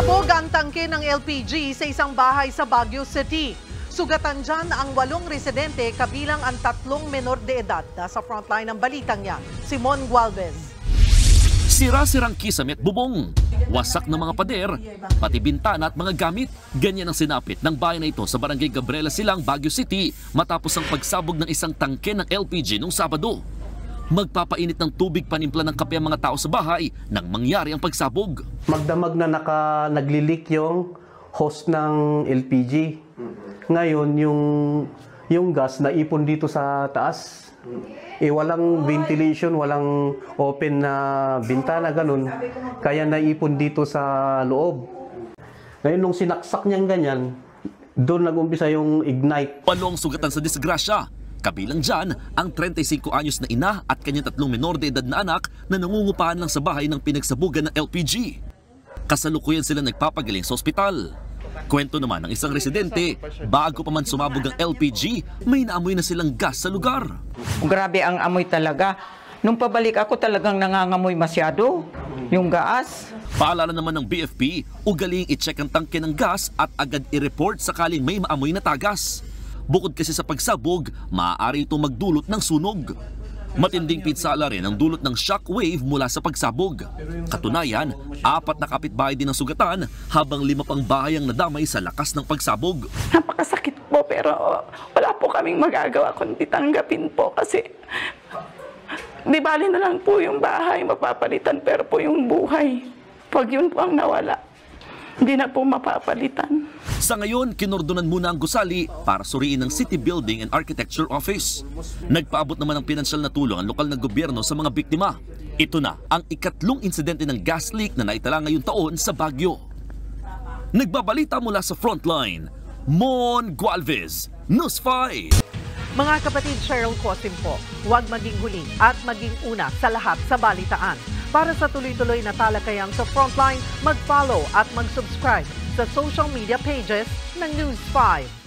Pasabog ang tangke ng LPG sa isang bahay sa Baguio City. Sugatan dyan ang 8 residente kabilang ang 3 menor de edad. Nasa frontline ng balitang yan, Simon Gualvez. Sira-sirang kisame at bubong, wasak ng mga pader, pati bintana at mga gamit. Ganyan ang sinapit ng bahay na ito sa barangay Gabriela Silang, Baguio City matapos ang pagsabog ng isang tangke ng LPG noong Sabado. Magpapainit ng tubig panimpla ng kape ang mga tao sa bahay nang mangyari ang pagsabog. Magdamag na naglilik yung hose ng LPG. Ngayon, yung gas na ipon dito sa taas. Walang ventilation, walang open na bintana, ganun. Kaya naipon dito sa loob. Ngayon, nung sinaksak niyang ganyan, doon nag-umpisa yung ignite. Palong sugatan sa disgrasya. Kabilang dyan ang 35 anyos na ina at kanyang 3 menor de edad na anak na nangungupahan lang sa bahay ng pinagsabugan ng LPG. Kasalukuyan sila nagpapagaling sa ospital. Kwento naman ng isang residente, bago pa man sumabog ang LPG, may naamoy na silang gas sa lugar. Grabe ang amoy talaga. Nung pabalik ako talagang nangangamoy masyado yung gas. Paalala naman ng BFP, ugaling i-check ang tangke ng gas at agad i-report sakaling may maamoy na tagas. Bukod kasi sa pagsabog, maaari itong magdulot ng sunog. Matinding pinsala rin ang dulot ng shockwave mula sa pagsabog. Katunayan, 4 na kapitbahay din ang sugatan habang 5 pang bahay ang nadamay sa lakas ng pagsabog. Napakasakit po pero wala po kaming magagawa kundi tanggapin po kasi di bali na lang po yung bahay mapapalitan pero po yung buhay, pag yun po ang nawala, hindi na po mapapalitan. Sa ngayon, kinordonan muna ang gusali para suriin ng City Building and Architecture Office. Nagpaabot naman ng pinansyal na tulong ang lokal na gobyerno sa mga biktima. Ito na ang ikatlong insidente ng gas leak na naitala ngayong taon sa Baguio. Nagbabalita mula sa Frontline, Mon Gualvez, News 5. Mga kapatid, Cheryl Cosim po, huwag maging huli at maging una sa lahat sa balitaan. Para sa tuloy-tuloy na talakayan sa Frontline, mag-follow at mag-subscribe sa social media pages ng News 5.